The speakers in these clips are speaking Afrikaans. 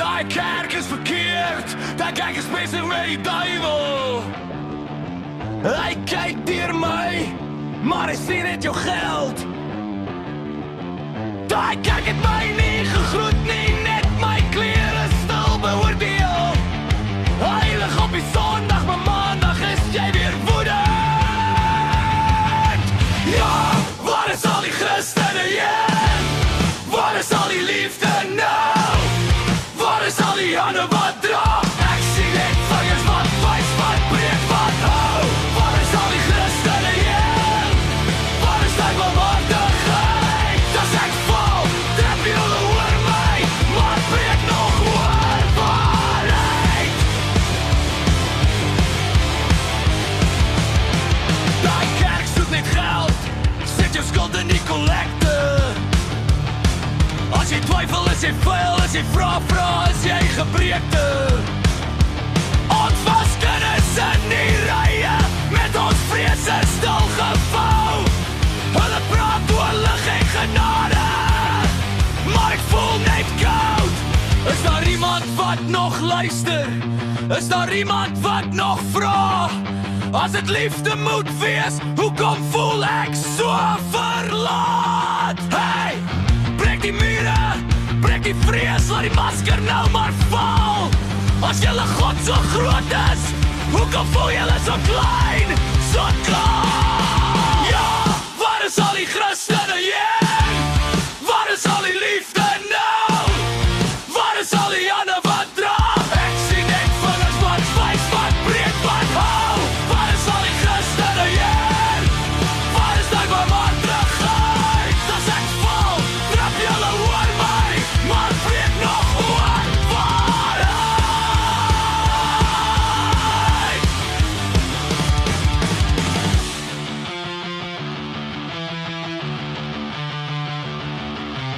Die kerk is verkeerd, daar kyk is bezig met die duivel. Hy kyk deur my, maar hy sien net jou geld. Die kerk het my nie gegroet nie, net my klere stil beoordeel. Heilig op die Sondag, maar Maandag is jy weer woedend. Ja, waar is al die Christene heen? Waar is al die liefde nou? Waar is al die hande wat dra? Ek sien net vingers wat wys, wat breek, wat hou. Waar is al die Christene heen? Waar is die bewaardigheid? As ek val, trap julle oor my, maar breek nog oor waarheid. Die kerk soek net geld, sit jou skuld in die kollekte. As jy twyfel, is jy vuil, as jy vra, is jy gebreekte. Ons was kinders in die rye, met ons vrese stil gevou. Hulle praat oor lig en genade, maar ek voel net koud. Is daar iemand wat nog luister? Is daar iemand wat nog vra? As het liefde moet wees, hoekom voel ek so verlaat? Hey! Breek die mure, breek die vrees, laat die masker nou maar val. As julle God so groot is, hoekom voel julle so klein, so klaar? Ja, waar is al die Christene heen? Waar is al die liefde nou? Waar is al die hande wat dra? Ek sien net vingers wat wys, wat breek, wat hou. Waar is al die Christene heen? Waar is die bewaardigheid? As ek val, trap julle oor my, maar breek nog oor waarheid.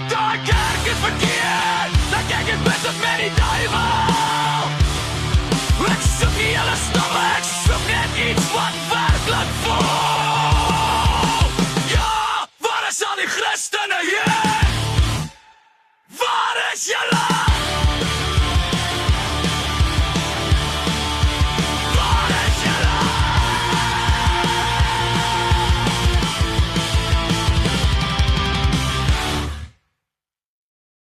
Die kerk is verkeerd, daar kyk ek bezig met die duivel. Ek soek nie julle stamme, ek soek net iets wat